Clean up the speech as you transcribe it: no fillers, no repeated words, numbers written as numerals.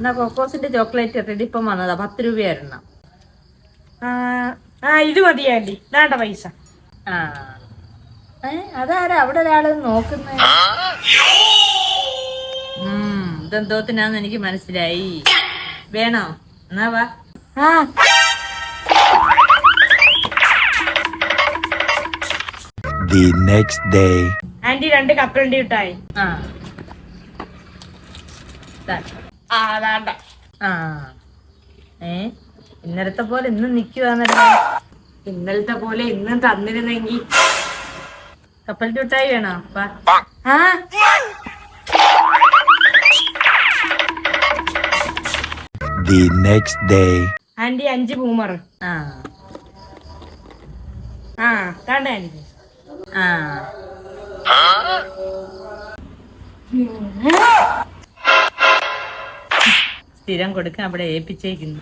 എന്നാ കൊക്കോസിന്റെ chocolate ready ഇപ്പം വന്നതാ, 10 രൂപയായിരുന്നു. ഇത് മതിയാ ആന്റി, വേണ്ട പൈസ. അതാരാ അവിടെ ഒരാള് നോക്കുന്നേ? ഇതെന്തോത്തിനാന്ന് എനിക്ക് മനസ്സിലായി. വേണോ? എന്നാ വാ. The next day. ആന്റി 2 കപ്പലണ്ടി മിഠായി. ഇന്നലത്തെ പോലെ ഇന്ന് നിക്കുവാന്നല്ലോ. ഇന്നലത്തെ പോലെ ഇന്നും തന്നിരുന്നെങ്കി. കപ്പലണ്ടി മിഠായി വേണോ? വാ. The next day. Aunty 5 boomer. താണ്ട ആന്റി. സ്ഥിരം കൊടുക്കാൻ അവിടെ ഏൽപ്പിച്ചേക്കുന്നു.